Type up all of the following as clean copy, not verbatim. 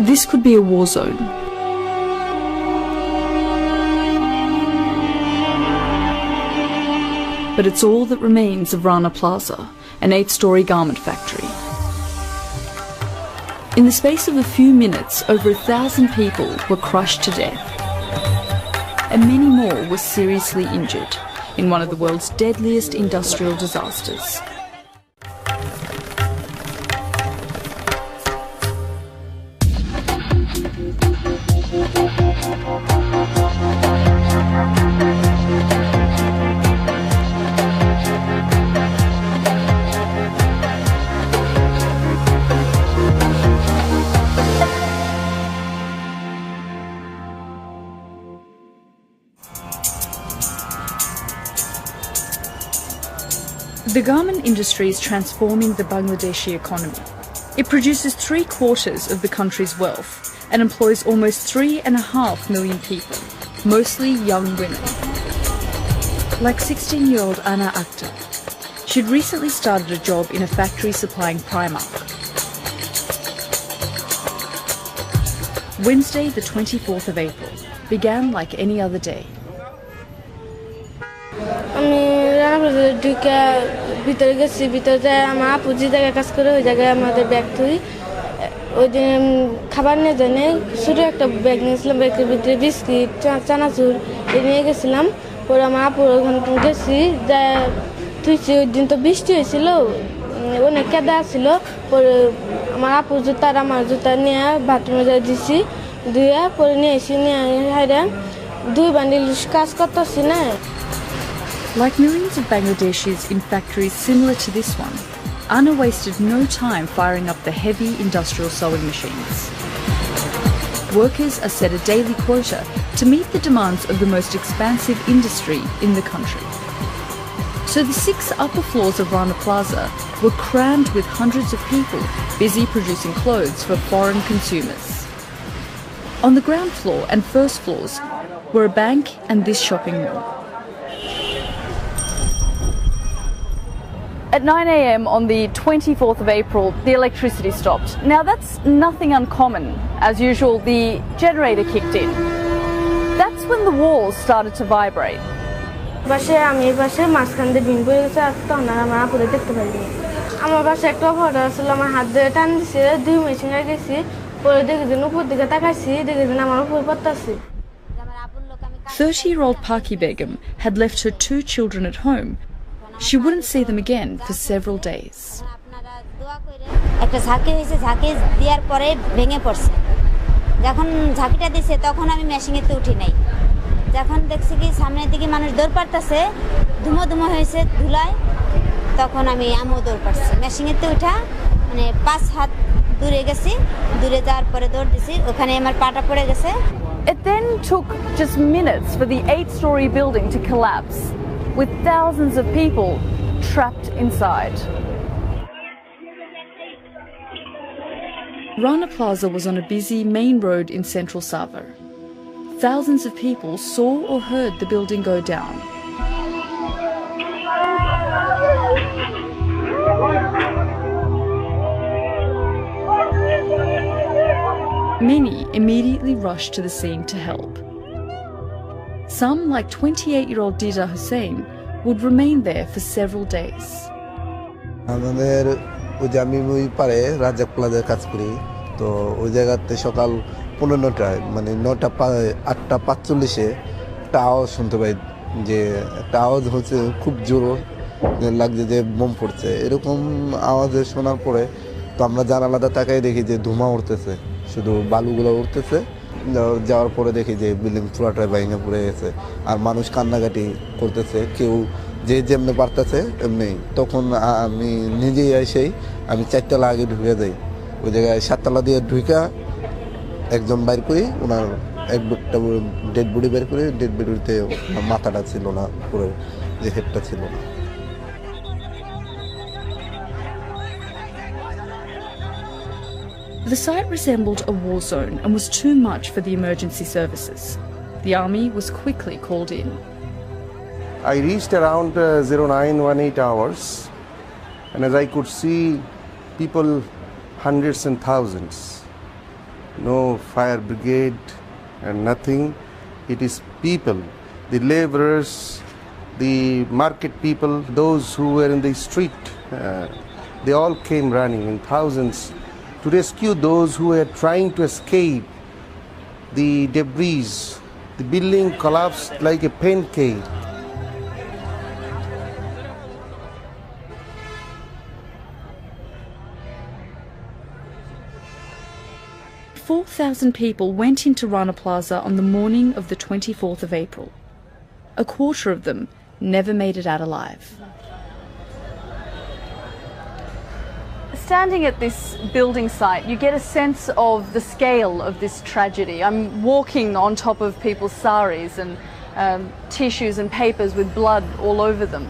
This could be a war zone. But it's all that remains of Rana Plaza, an 8-storey garment factory. In the space of a few minutes, over 1,000 people were crushed to death, and many more were seriously injured in one of the world's deadliest industrial disasters. The garment industry is transforming the Bangladeshi economy. It produces 3/4 of the country's wealth and employs almost 3.5 million people, mostly young women. Like 16-year-old Anna Akhtar. She'd recently started a job in a factory supplying Primark. Wednesday, the 24th of April, began like any other day. ভিতরে গেছি ভিতরে যায় আমার আপু যে জায়গায় কাজ করে ওই জায়গায় আমাদের ব্যাগ থুই ওই দিন খাবার নিয়ে জানে ছোটো একটা ব্যাগ নিয়েছিলাম ব্যাগের ভিতরে বিস্কিট চানাচুর নিয়ে গেছিলাম পরে আমার আপুর ওখানে গেছি যা থুইছি ওই দিন তো বৃষ্টি হয়েছিল অনেক কেদা ছিল পরে আমার আপুর জুতা আর আমার জুতা নিয়ে বাথরুমে যা দিছি ধুয়ে পরে নিয়ে এসে নিয়ে হাইরা 2 বান্ডিল কাজ করতেছি না. Like millions of Bangladeshis in factories similar to this one, Anna wasted no time firing up the heavy industrial sewing machines. Workers are set a daily quota to meet the demands of the most expansive industry in the country. So the 6 upper floors of Rana Plaza were crammed with hundreds of people busy producing clothes for foreign consumers. On the ground floor and first floors were a bank and this shopping mall. At 9 a.m. on the 24th of April, the electricity stopped. Now that's nothing uncommon. As usual, the generator kicked in. That's when the walls started to vibrate. বাসে আমি বাসে মাঝখান দিয়ে ভিন পড়ে গেছে আর তখন আমার আপুরে দেখতে পাইনি আমার বাসে একটা অপারেটর ছিল আমার হাত ধরে টান দিছে 2 মেশিনে গেছি পরে দেখি যে উপর দিকে তাকাইছি দেখি যে আমার উপর পড়তাছে. 30-year-old Paki Begum had left her 2 children at home. She wouldn't see them again for several days. একটা ঝাঁকি হয়েছে ঝাঁকি দেওয়ার পরে ভেঙে পড়ছে যখন ঝাঁকিটা দিছে তখন আমি মেশিনেতে উঠি নাই যখন দেখছি কি সামনের দিকে মানুষ দৌড় পারতেছে ধুমো ধুমো হয়েছে ধুলায় তখন আমি আমিও দৌড় পারছি মেশিনেতে উঠা মানে 5 হাত দূরে গেছি দূরে যাওয়ার পরে দৌড় দিছি ওখানে আমার পাটা পড়ে গেছে. It then took just minutes for the 8-storey building to collapse, with thousands of people trapped inside. Rana Plaza was on a busy main road in central Sabah. Thousands of people saw or heard the building go down. Many immediately rushed to the scene to help. Some, like 28-year-old Dida Hussain, would remain there for several days. আমাদের ওই যে আমি ওই পারে রাজাক প্লাজায় কাজ করি তো ওই জায়গাতে সকাল 15টায় মানে 8:45 একটা আওয়াজ শুনতে পাই যে একটা আওয়াজ হচ্ছে খুব জোর লাগছে যে বোম পড়ছে এরকম আওয়াজ শোনার পরে তো আমরা জানালাটা তাকাই দেখি যে ধোঁয়া উঠতেছে শুধু বালুগুলো উঠতেছে যাওয়ার পরে দেখি যে বিল্ডিং পুরাটাই ভেঙে পড়ে গেছে আর মানুষ কান্নাকাটি করতেছে কেউ যে যেমনি পারতেছে এমনি তখন আমি নিজেই এসেই আমি 4 তলা আগে ঢুকে যাই ওই জায়গায় 7 তলা দিয়ে ঢুকা একজন বাইর করি ওনার একটা ডেড বডি বের করে ডেড বডিতে মাথাটা ছিল না পুরো যে হেডটা ছিল না. The site resembled a war zone and was too much for the emergency services. The army was quickly called in. I reached around 0918 hours, and as I could see people, hundreds and thousands, no fire brigade and nothing. It is people, the laborers, the market people, those who were in the street, they all came running in thousands to rescue those who were trying to escape the debris. The building collapsed like a pancake. 4,000 people went into Rana Plaza on the morning of the 24th of April. A quarter of them never made it out alive. Standing at this building site, you get a sense of the scale of this tragedy. I'm walking on top of people's saris and tissues and papers with blood all over them.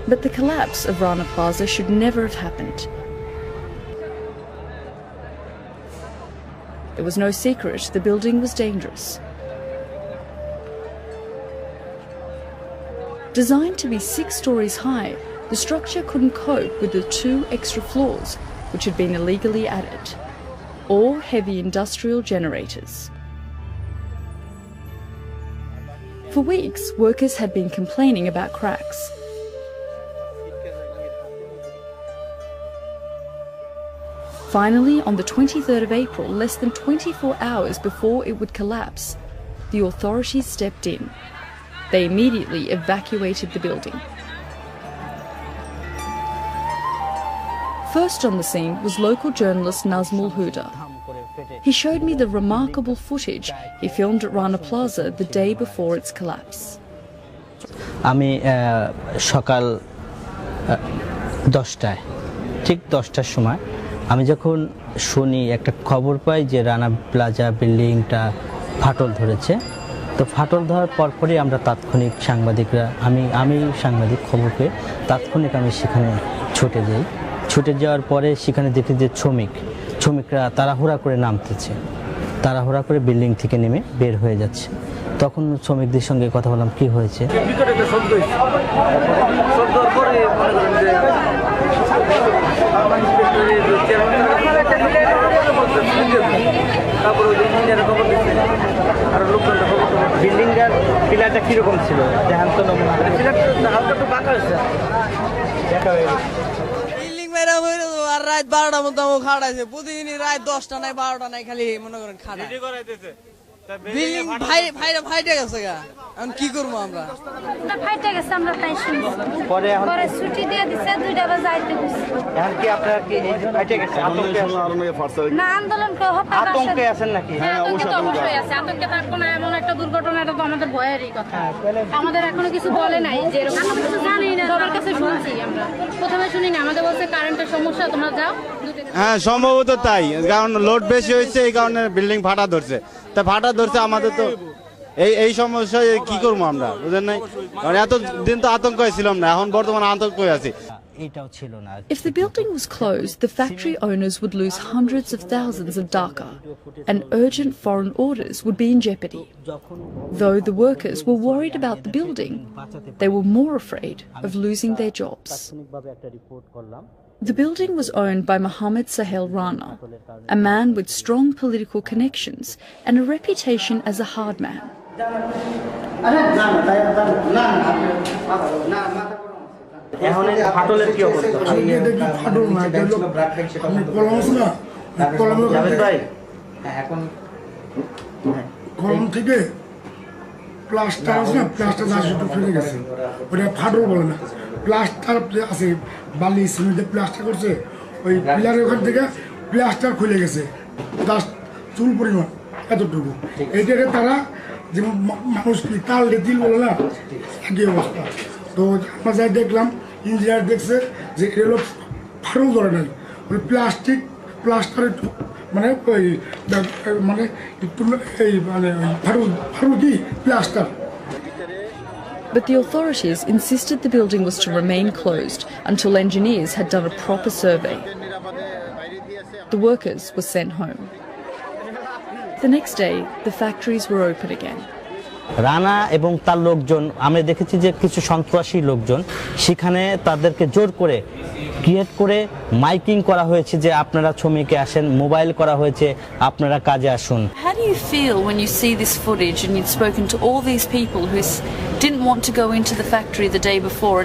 But the collapse of Rana Plaza should never have happened. It was no secret the building was dangerous. Designed to be 6 stories high, the structure couldn't cope with the 2 extra floors which had been illegally added, or heavy industrial generators. For weeks, workers had been complaining about cracks. Finally, on the 23rd of April, less than 24 hours before it would collapse, the authorities stepped in. They immediately evacuated the building. First on the scene was local journalist Nazmul Huda. He showed me the remarkable footage he filmed at Rana Plaza the day before its collapse. আমি সকাল 10টায় ঠিক 10টার সময় আমি যখন শুনি একটা খবর পাই যে রানা প্লাজা বিল্ডিংটা ফাটল ধরেছে তো ফাটল ধরার পরপরই আমরা তাৎক্ষণিক সাংবাদিকরা আমি সাংবাদিক খবর পেয়ে তাৎক্ষণিক আমি সেখানে ছুটে যাওয়ার পরে সেখানে দেখি যে শ্রমিকরা তাড়াহুড়া করে নামতেছে তাড়াহুড়া করে বিল্ডিং থেকে নেমে বের হয়ে যাচ্ছে তখন শ্রমিকদের সঙ্গে কথা বললাম কি হয়েছে বিল্ডিংটার পিলারটা কিরকম ছিল দেখান তো নমুনা হালকা তো বাঁকা হয়েছে দেখা হয়ে গেছে বিল্ডিং মেরা হয়ে আর রাত 12টার মধ্যে খাড়াইছে প্রতিদিনই রাত 10টা নাই 12টা নাই খালি মনে করেন খাড়া রেডি করাইতেছে বিল্ডিং ফাইটে গেছে গা এখন কি করব আমরা ফাইটে গেছে আমরা তাই শুনছি পরে ছুটি দিয়ে দিছে 2টা বাজে আইতে কইছে এখন কি আপনারা কি ফাইটে গেছে না আন্দোলন কো হতে পারে আতঙ্কে আছেন নাকি হ্যাঁ অবশ্যই আছে আতঙ্কে থাকবো না এমন একটা দুর্ঘটনা এটা তো আমাদের ভয়েরই কথা আমাদের এখনো কিছু বলে নাই যে এরকম আমরা কিছু জানি না সবার কাছে শুনছি আমরা প্রথমে শুনি না আমাদের বলছে কারেন্টের সমস্যা তোমরা যাও হ্যাঁ সম্ভবত তাই কারণ লোড বেশি হয়েছে এই কারণে বিল্ডিং ফাটা ধরছে তা ফাটা ধরছে আমাদের তো এই সমস্যায় কি করব আমরা বুঝেন নাই কারণ এত দিন তো আতঙ্ক ছিলাম না এখন বর্তমানে আতঙ্ক আছি If the building was closed, the factory owners would lose hundreds of thousands of daka, and urgent foreign orders would be in jeopardy. Though the workers were worried about the building, they were more afraid of losing their jobs. The building was owned by Mohammed Sahel Rana, a man with strong political connections and a reputation as a hard man. এখন এই ফাটলের কি অবস্থা ফাটল না আমি কলম না কলমের ভাই এখন কলম থেকে প্লাস্টার আছে না প্লাস্টার আসে তো ফেলে গেছে ওটা ফাটল বলে না প্লাস্টার আছে বালি সিমেন্টে প্লাস্টার করছে ওই পিলারের ওখান থেকে প্লাস্টার খুলে গেছে জাস্ট চুল পরিমাণ এতটুকু এইটাকে তারা যেমন মানুষ কি তাল দিল বলে না একই অবস্থা তো আমরা যাই দেখলাম ইঞ্জিনিয়ার দেখছে যে এগুলো ফাটল ধরে নাই ওই প্লাস্টারের মানে ওই মানে এই মানে ফাটল কি plaster But the authorities insisted the building was to remain closed until engineers had done a proper survey. The workers were sent home. The next day, the factories were open again. Rana এবং তার লোকজন আমরা দেখেছি যে কিছু সন্ত্রাসী লোকজন সেখানে তাদেরকে জোর করে ক্রিয়েট করে মাইকিং করা হয়েছে যে আপনারা শ্রমিকে আসেন, মোবাইল করা হয়েছে আপনারা কাজে আসুন। How do you feel when you see this footage and you've spoken to all these people who didn't want to go into the factory the day before?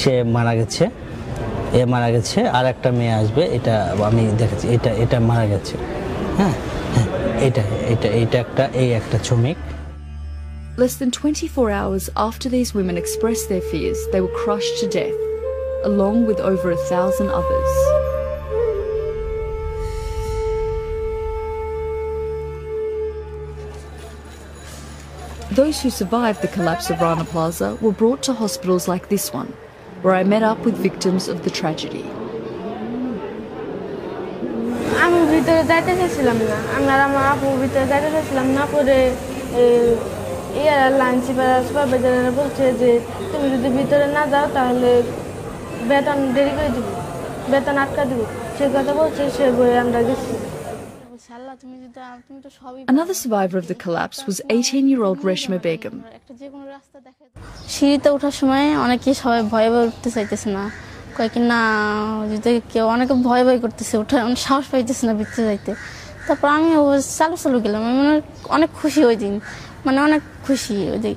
সে মারা গেছে, মারা গেছে, আর একটা মেয়ে আসবে, এটা আমি দেখেছি, এটা মারা গেছে। হ্যাঁ, এটা একটা শ্রমিক। Less than 24 hours after these women expressed their fears, they were crushed to death, along with over 1,000 others. Those who survived the collapse of Rana Plaza were brought to hospitals like this one, where I met up with victims of the tragedy. আমি ভিতরে যাইতে চাইছিলাম না, আমার আপু ভিতরে যাইতে চাইছিলাম না। পরে লাঞ্চ সুপারভাইজাররা বলছে যে তুমি যদি ভিতরে না যাও তাহলে বেতন দেরি করে দিব, বেতন আটকা দিব, সে কথা বলছে। সে বলে আমরা গেছি। Another survivor of the collapse was 18-year-old Reshma Begum. সিঁড়িতে ওঠার সময় সবাই ভয়ে ভয়ে উঠতে চাইতেছে না, কয় কি না যদি কেউ অনেকে ভয় করতেছে, ওঠা সাহস পাইতেছে না ভিতরে যাইতে। তারপর আমি চালু গেলাম, আমি অনেক খুশি ওই দিন, অনেক খুশি ওই দিন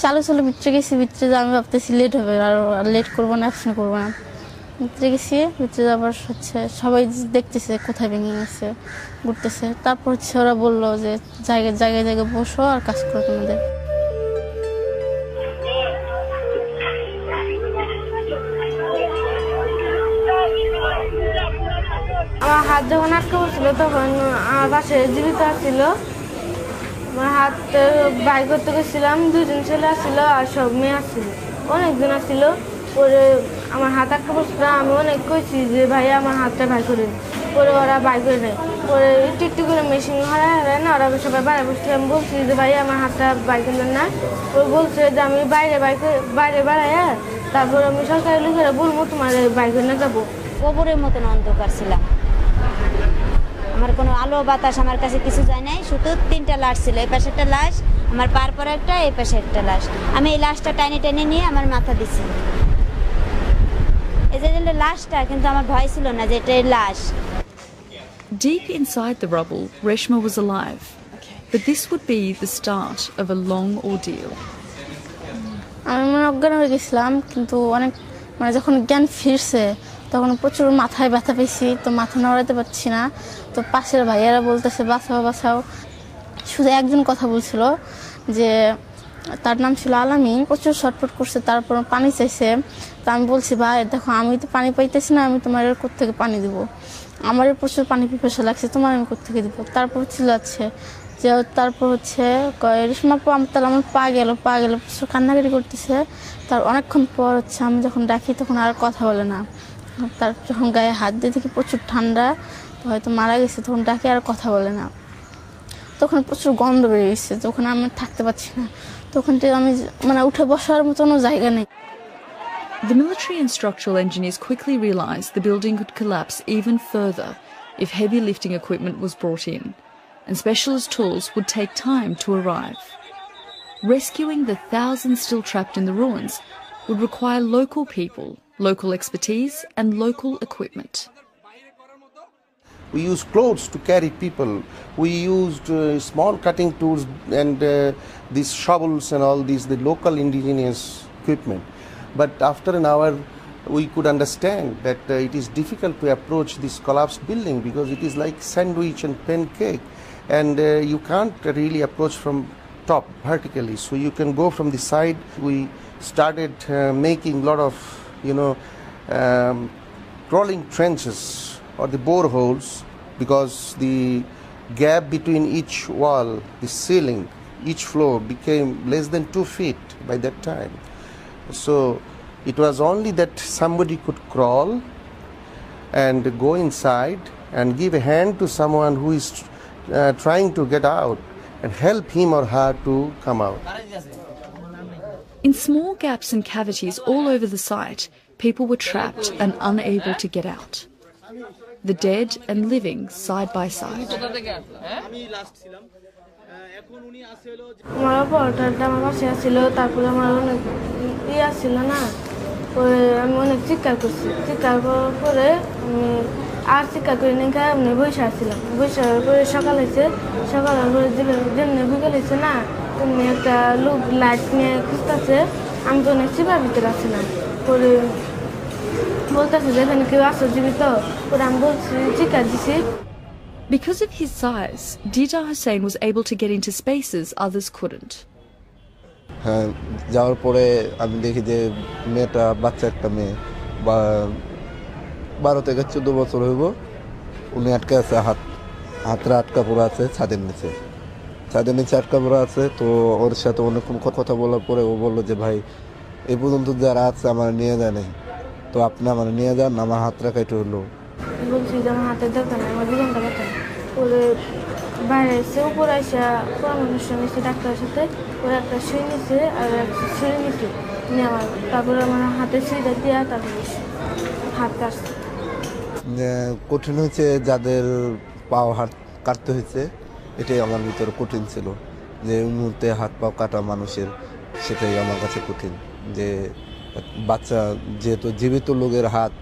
চালু ভিতরে গেছি। ভিতরে আমি ভাবতেছি লেট হবে, আর লেট করবো না, অ্যাবসেন্ট করবো না। ভিতরে গেছি, ভিতরে যাবার সবাই দেখতেছে কোথায় ভেঙে গেছে, ঘুরতেছে। তারপর ওরা বললো যে জায়গায় বসো আর কাজ করো তোমাদের। আমার হাত যখন আটকে পড়ছিল তখন আমার পাশে জীবিত ছিল। আমার হাত বাই করতে গেছিলাম, 2 জন ছেলে আসছিল আর সব মেয়ে আসছিল, অনেকজন আসছিল। পরে আমার হাত আটকে পড়ছিল, আমি অনেক কইছি যে ভাইয়া আমার হাতটা বাই করে। পরে ওরা বাই করে দেয়। পরে একটু করে মেশিন হারায় না, ওরা সবাই বাইরে বসছে। আমি বলছি যে ভাইয়া আমার হাতটা বাই করলেন না। ও বলছে যে আমি বাইরে বাড়াইয়া তারপর আমি সরকারি লোকেরা বলবো তোমার বাই করে না যাবো। কবরের মতন অন্ধকার ছিলাম, আমার কোনো আলো বাতাস আমার কাছে কিছু যায় নাই। শুধু 3টা লাশ ছিল, এই পাশে একটা লাশ, আমার পার পর একটা, এই পাশে একটা লাশ। আমি এই লাশটা টেনে নিয়ে আমার মাথা দিছি। এই যে লাশটা, কিন্তু আমার ভয় ছিল না যে এটাই লাশ। Deep inside the rubble, Reshma was alive, but this would be the start of a long ordeal. আমি অজ্ঞান হয়ে গেছিলাম, কিন্তু অনেক যখন জ্ঞান ফিরছে তখন প্রচুর মাথায় ব্যথা পেয়েছি, তো মাথা নড়াতে পারছি না। তো পাশের ভাইয়ারা বলতেছে বাঁচাও। শুধু একজন কথা বলছিল যে তার নাম ছিল আলামিন, প্রচুর শটপট করছে, তারপর পানি চাইছে। তা আমি বলছি ভাই দেখো আমি তো পানি পাইতেছি না, আমি তোমার কোত্থেকে পানি দিব, আমার প্রচুর পানি পিপাসা লাগছে, তোমার আমি কোত্থেকে দিব। তারপর চিল্লাচ্ছে যে, তারপর রেশমা তাহলে আমার পা গেল প্রচুর কান্নাকাটি করতেছে। তার অনেকক্ষণ পর আমি যখন ডাকি তখন আর কথা বলে না। তার যখন গায়ে হাত দিয়ে দেখি প্রচুর ঠান্ডা, তো হয়তো মারা গেছে, তখন ডাকি আর কথা বলে না। তখন প্রচুর গন্ধ বেরিয়ে গেছে, তখন আমি থাকতে পারছি না, তখন আমি উঠে বসার মতনও জায়গা নেই। The military and structural engineers quickly realised the building could collapse even further if heavy lifting equipment was brought in, and specialist tools would take time to arrive. Rescuing the thousands still trapped in the ruins would require local people, local expertise and local equipment. We used clothes to carry people. We used small cutting tools and these shovels and all these, the local indigenous equipment. But after an hour, we could understand that it is difficult to approach this collapsed building because it is like sandwich and pancake, and you can't really approach from top vertically. So you can go from the side. We started making a lot of, crawling trenches or the boreholes, because the gap between each wall, the ceiling, each floor became less than 2 feet by that time. So it was only that somebody could crawl and go inside and give a hand to someone who is trying to get out and help him or her to come out. In small gaps and cavities all over the site, people were trapped and unable to get out. The dead and living side by side. আমার অপারেটরটা আমার পাশে আসছিল, তারপরে আমার অনেক আসছিল না, পরে আমি অনেক চিৎকার করছি, চিৎকার করার পরে আমি আর চিৎকার করে নিয়ে এমনি বসে আসছিলাম, বসে পরে সকাল হয়েছে, সকালের পরে যেমনি বিকেল হয়েছে না, তেমনি একটা লোক লাইট নিয়ে খুঁজতেছে, আমি তো অনেক চিপার ভিতরে আসছিলাম, পরে বলতেছে যে এখানে কেউ আসো জীবিত, পরে আমি বলছি চিৎকার দিছি। Because of his size, Dida Hussein was able to get into spaces others couldn't. হ্যাঁ, যাওয়ার পরে আমি দেখি যে মেয়েটা, বাচ্চা একটা মেয়ে, 12 থেকে 14 বছর হইব, উনি আটকে আছে, হাতটা আটকা পড়ে আছে ছাদের নিচে, ছাদের নিচে আটকা পড়ে আছে। তো ওর সাথে অনেকক্ষণ কথা বলার পরে ও বললো যে ভাই এই পর্যন্ত যারা আছে আমার নিয়ে যায় নাই, তো আপনি আমার নিয়ে যান, আমার হাতটা কেটে হলো। বলছি যে আমার হাতের দরকার নেই, আমার জীবনটা কথা। পরে বাইরে এসে উপরে এসে পরামর্শ নিয়েছে ডাক্তারের সাথে, ওরা একটা সুই নিচ্ছে আর একটা ছুরি নিচ্ছে নিয়ে আমার, তারপরে আমার হাতে সুইটা দিয়ে তারপরে হাত কাটছে। কঠিন হয়েছে যাদের পাও হাত কাটতে হয়েছে, এটাই আমার ভিতরে কঠিন ছিল, যে এই মুহূর্তে হাত পাও কাটা মানুষের, সেটাই আমার কাছে কঠিন। যে বাচ্চা যেহেতু জীবিত লোকের হাত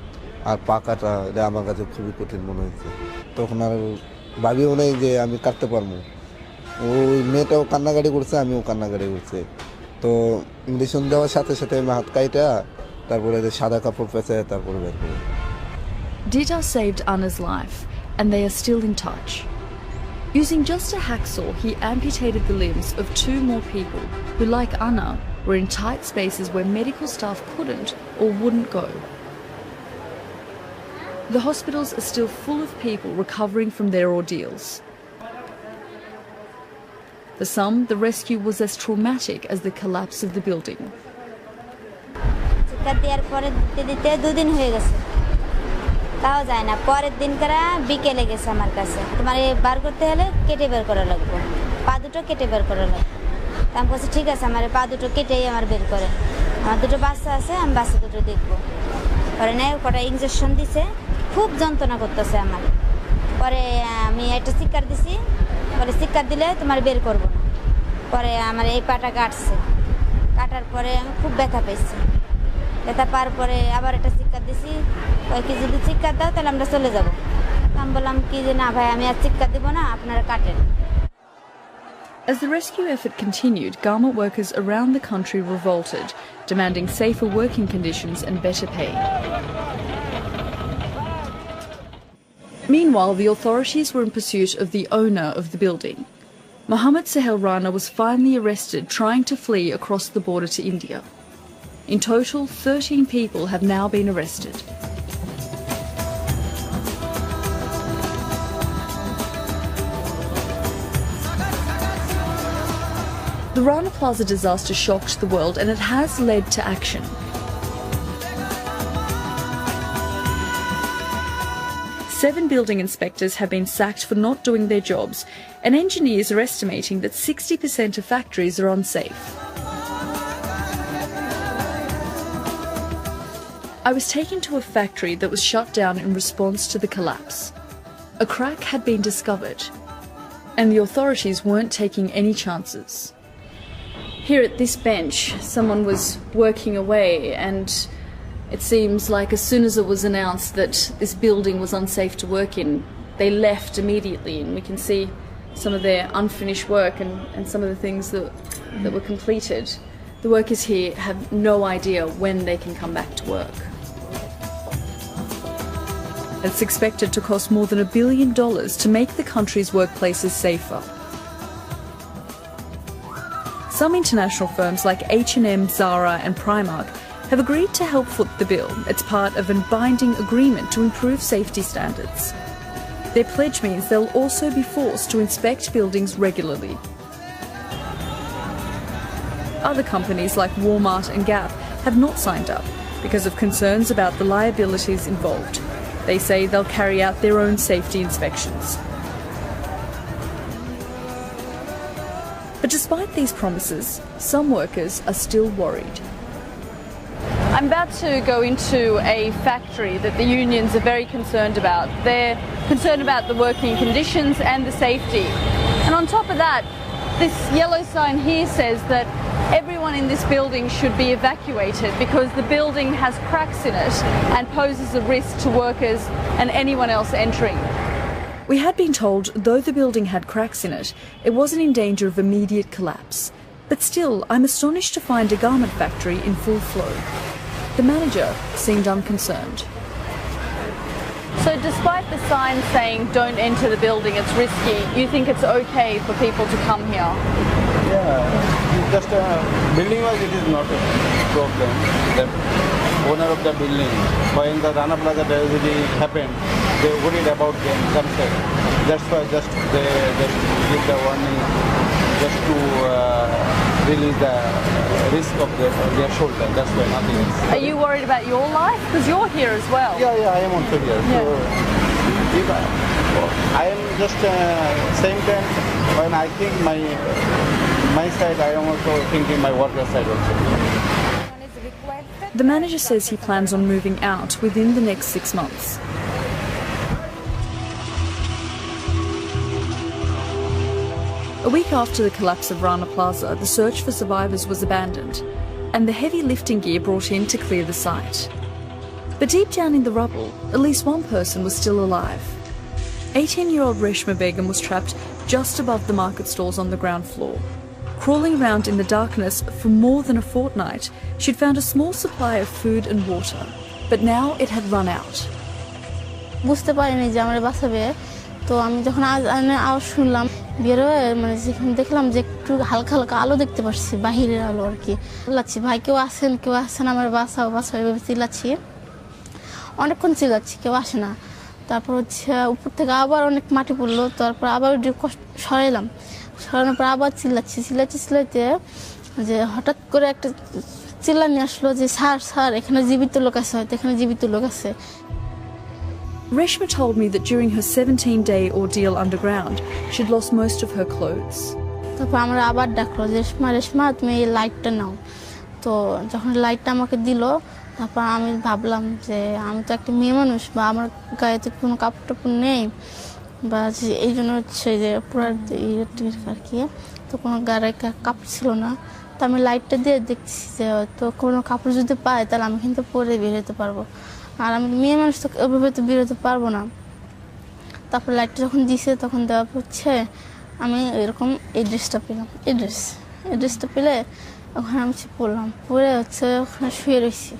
আর পা কাটা, এটা আমার কাছে খুবই কঠিন মনে হয়েছে। তখন আর ভাবিও নেই যে আমি কাটতে পারবো। ওই মেয়েটাও কান্নাকাটি করছে, আমিও কান্নাকাটি করছে। তো ইঞ্জেকশন দেওয়ার সাথে সাথে আমি হাত কাইটা তারপরে সাদা কাপড় পেঁচায় তারপরে বের করি। Dida saved Anna's life, and they are still in touch. Using just a hacksaw, he amputated the limbs of 2 more people who, like Anna, were in tight spaces where medical staff couldn't or wouldn't go. The hospitals are still full of people recovering from their ordeals. For some, the rescue was as traumatic as the collapse of the building. চিৎকার দেওয়ার পরে দিতে 2 দিন হয়ে গেছে, তাও যায় না। পরের দিন করা বিকেলে গেছে আমার কাছে, তোমার বার করতে হলে কেটে বের করা লাগবে, পা দুটো কেটে বের করা লাগবে। তা আমি বলছি ঠিক আছে, আমার পা দুটো কেটেই আমার বের করে, আমার 2টো বাচ্চা আছে, আমি বাচ্চা দুটো দেখবো। পরে নেয় কটা ইঞ্জেকশন দিছে, খুব যন্ত্রণা করতেছে আমার। পরে আমি একটা চিৎকার দিছি, পরে চিৎকার দিলে তোমার বের করবো না। পরে আমার এই পাটা কাটছে, কাটার পরে আমি খুব ব্যথা পেয়েছি, ব্যথা পাওয়ার পরে আবার একটা চিৎকার দিছি, কি যদি চিৎকার দাও তাহলে আমরা চলে যাবো। আমি বললাম কি যে না ভাই, আমি আর চিৎকার দিব না, আপনারা কাটেন। As the rescue effort continued, garment workers around the country revolted, demanding safer working conditions and better pay. Meanwhile, the authorities were in pursuit of the owner of the building. Mohammed Sahel Rana was finally arrested trying to flee across the border to India. In total, 13 people have now been arrested. The Rana Plaza disaster shocked the world, and it has led to action. Seven building inspectors have been sacked for not doing their jobs, and engineers are estimating that 60% of factories are unsafe. I was taken to a factory that was shut down in response to the collapse. A crack had been discovered, and the authorities weren't taking any chances. Here at this bench, someone was working away, and it seems like as soon as it was announced that this building was unsafe to work in, they left immediately, and we can see some of their unfinished work and some of the things that were completed. The workers here have no idea when they can come back to work. It's expected to cost more than $1 billion to make the country's workplaces safer. Some international firms like H&M, Zara and Primark have agreed to help foot the bill. It's part of a binding agreement to improve safety standards. Their pledge means they'll also be forced to inspect buildings regularly. Other companies like Walmart and Gap have not signed up because of concerns about the liabilities involved. They say they'll carry out their own safety inspections. But despite these promises, some workers are still worried. I'm about to go into a factory that the unions are very concerned about. They're concerned about the working conditions and the safety. And on top of that, This yellow sign here says that everyone in this building should be evacuated because the building has cracks in it and poses a risk to workers and anyone else entering. We had been told though the building had cracks in it, it wasn't in danger of immediate collapse. But still, I'm astonished to find a garment factory in full flow. The manager seemed unconcerned. So despite the sign saying don't enter the building, it's risky, you think it's okay for people to come here? Yeah, just building-wise it is not a problem. The owner of the building, when the Rana Plaza tragedy happened, they worried about themselves. That's why just they give the warning just to release the risk of their shoulder. That's why nothing else. Are you worried about your life? Because you're here as well. Yeah, I am also here. Yeah. So if I am just same time when I think my side, I am also thinking my worker side also. The manager says he plans on moving out within the next 6 months. A week after the collapse of Rana Plaza, the search for survivors was abandoned and the heavy lifting gear brought in to clear the site. But deep down in the rubble, at least one person was still alive. 18-year-old Reshma Begum was trapped just above the market stalls on the ground floor. Crawling around in the darkness for more than a fortnight, she'd found a small supply of food and water, but now it had run out. বুঝতে পারিনি যে আমার বাঁচাবে তো আমি যখন আওয়াজ শুনলাম বের হয়ে মানে যেখানে দেখলাম যে একটু হালকা হালকা আলো দেখতে পাচ্ছি বাহিরের আলো আর কি চিল্লাচ্ছি ভাই কেউ আসেন আমার বাঁচাও এভাবে চিল্লাচ্ছি অনেকক্ষণ চিল্লাচ্ছি কেউ আসে না তারপর হচ্ছে উপর থেকে আবার অনেক মাটি পড়লো তারপর আবার সরানোর পর আবার চিল্লাতে যে হঠাৎ করে একটা চিল্লানি আসলো যে স্যার এখানে জীবিত লোক আছে হয়তো এখানে জীবিত লোক আছে Reshma told me that during her 17-day ordeal underground, she'd lost most of her clothes. তারপর আমরা আবার ডাকলো রেশমা তুমি এই লাইটটা নাও তো যখন লাইটটা আমাকে দিল তারপর আমি ভাবলাম যে আমি তো একটা মেয়ে মানুষ বা আমার গায়ে তো কোনো কাপড় টাপড় নেই বা এই জন্য হচ্ছে যে পুরো আর কি তো কোনো গায়ে কাপড় ছিল না তো আমি লাইটটা দিয়ে দেখছি যে তো কোনো কাপড় যদি পাই তাহলে আমি কিন্তু পরে বের হতে পারবো আর আমি মেয়ে মানুষ তো ওইভাবে তো বের হতে পারবো না তারপর লাইটটা যখন দিছে তখন দেওয়া হচ্ছে আমি এরকম এই ড্রেসটা পেলাম এই ড্রেসটা পেলে ওখানে আমি পরলাম পরে হচ্ছে ওখানে শুয়ে রয়েছি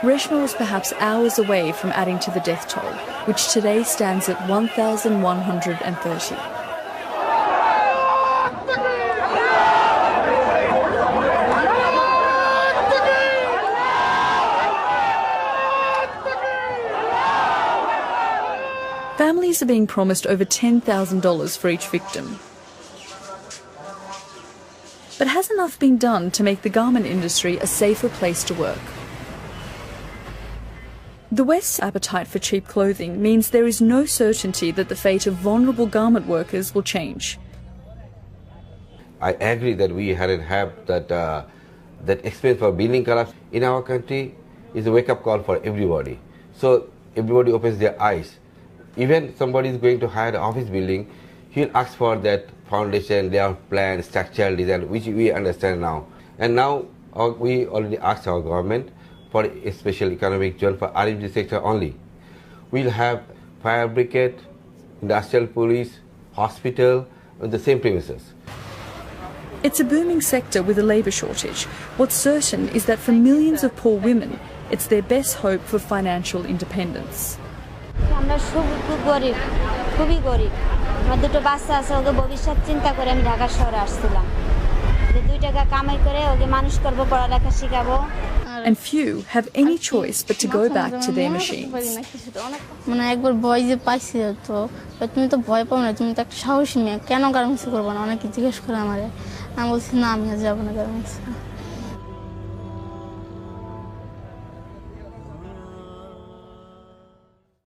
Reshma was perhaps hours away from adding to the death toll, which today stands at 1,130. Families are being promised over $10,000 for each victim. But has enough been done to make the garment industry a safer place to work? The West's appetite for cheap clothing means there is no certainty that the fate of vulnerable garment workers will change. I agree that we hadn't have that experience for building collapse in our country is a wake-up call for everybody. So everybody opens their eyes. Even somebody is going to hire an office building, he'll ask for that foundation, layout plan, structural design, which we understand now. And now we already asked our government for a special economic zone for RFG sector only. We'll have fire brigade, industrial police, hospital on the same premises. It's a booming sector with a labour shortage. What's certain is that for millions of poor women, it's their best hope for financial independence. আমরা খুবই গরিব আমার দুটো বাচ্চা আছে ওকে ভবিষ্যৎ চিন্তা করে আমি ঢাকা শহরে আসছিলাম যে 2 টাকা কামাই করে ওকে মানুষ করব পড়ালেখা শিখাবো And few have any choice but to go back to their machines. মানে একবার ভয় যে পাইছি তো তুমি তো ভয় পাও না তুমি তো একটা সাহসী মেয়ে কেন গার্মেন্টস করবো না অনেকে জিজ্ঞেস করে আমারে আমি বলছি না আমি আর যাবো না গার্মেন্টস